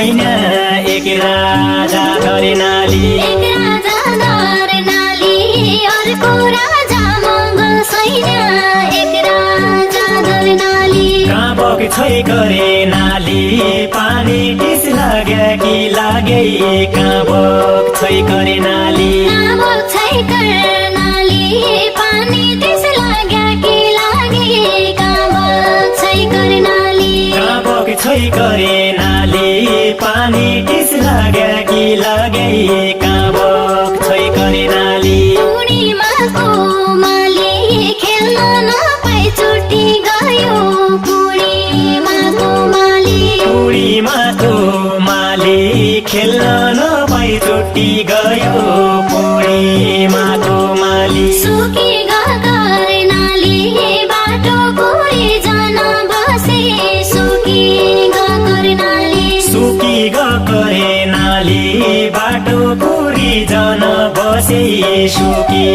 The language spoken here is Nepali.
छैन एक राजा धरे नाली एक राजा धरे नाली अर्को राजा मङ्गल छैन एक राजा धरे नाली कहाँ बग छै करे नाली पानी टिस लाग्या कि लागे कहाँ बग छै करे नाली कहाँ बग छै करे नाली पानी टिस लाग्या कि लागे कहाँ बग छै करे नाली कहाँ बग छै करे नाली पानी टिस लाग्या कि लागे कहाँ बग छै करे नाली पूर्णिमाको माली खेल्न नपाई छुट्टी गयो पूर्णिमाको माली पूर्णिमाको माली खेल्न नपाई छुट्टी गयो पूर्णिमाको माली सुकी गरे नाली बाटो कोरी जान बसे सुकी गरे नाली सुकी गरे नाली बाटो कोरी जान बसे सुकी